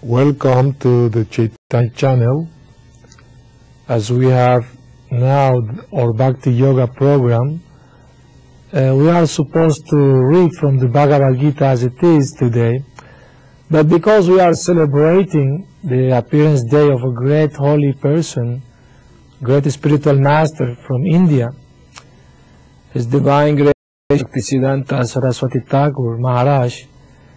Welcome to the Chaitanya Channel. As we have now our Bhakti Yoga program, we are supposed to read from the Bhagavad Gita as it is today, but because we are celebrating the appearance day of a great holy person, great spiritual master from India, His Divine Grace Bhaktisiddhanta Saraswati Thakur Maharaj.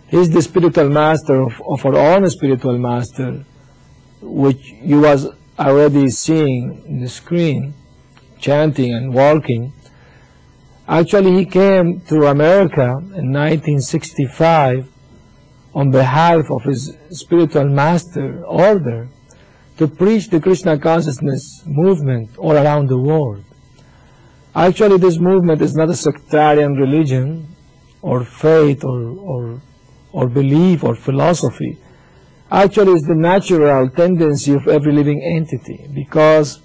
He is the spiritual master of our own spiritual master, which you was already seeing in the screen, chanting and walking. Actually, he came to America in 1965 on behalf of his spiritual master order to preach the Krishna consciousness movement all around the world. Actually, this movement is not a sectarian religion or faith or belief or philosophy. Actually, it's the natural tendency of every living entity, because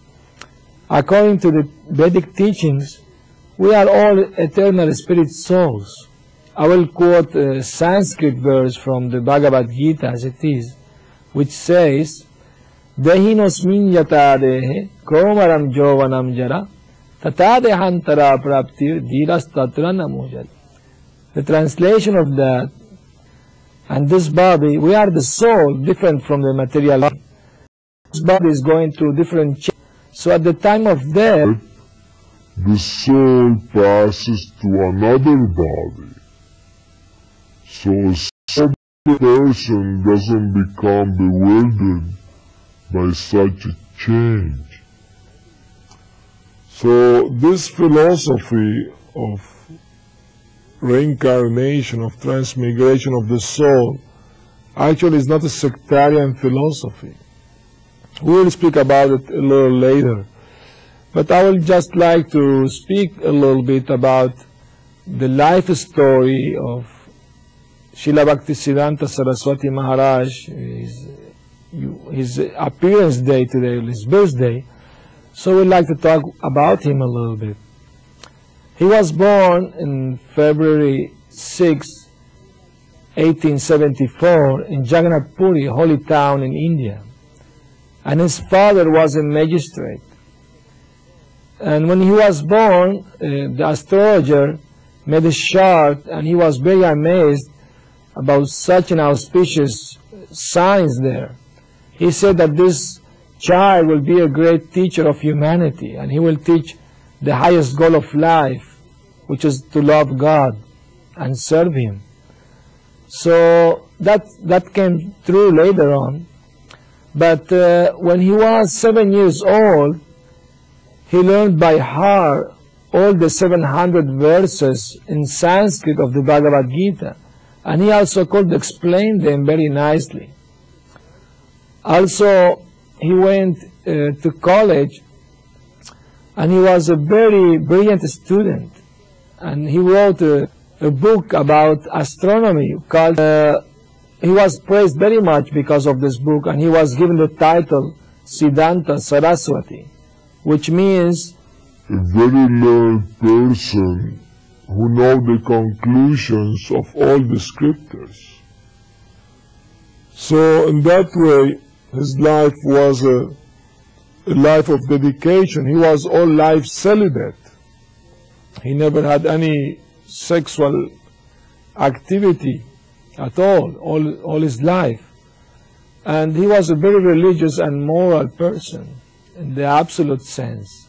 according to the Vedic teachings, we are all eternal spirit souls. I will quote a Sanskrit verse from the Bhagavad Gita as it is, which says, Dehinosmin yata dehe komaram jovanam jara tata dehantara praptir dhiras tatra namojat. The translation of that, and this body, we are the soul, different from the material body. This body is going through different changes. So at the time of death, the soul passes to another body. So a sober person doesn't become bewildered by such a change. So this philosophy of reincarnation, of transmigration of the soul, actually is not a sectarian philosophy. We will speak about it a little later. But I would just like to speak a little bit about the life story of Srila Bhaktisiddhanta Saraswati Maharaj, his appearance day today, his birthday. So we'd like to talk about him a little bit. He was born in February 6, 1874 in Jagannath Puri, holy town in India. And his father was a magistrate. And when he was born, the astrologer made a chart, and he was very amazed about such an auspicious signs there. He said that this child will be a great teacher of humanity, and he will teach the highest goal of life, which is to love God and serve Him. So that came true later on. But when he was 7 years old, he learned by heart all the 700 verses in Sanskrit of the Bhagavad Gita, and he also could explain them very nicely. Also, he went to college, and he was a very brilliant student, and he wrote a book about astronomy called, he was praised very much because of this book, and he was given the title Siddhanta Saraswati, which means a very learned person who knows the conclusions of all the scriptures. So in that way, his life was a life of dedication. He was all life celibate. He never had any sexual activity at all his life. And he was a very religious and moral person. in the absolute sense.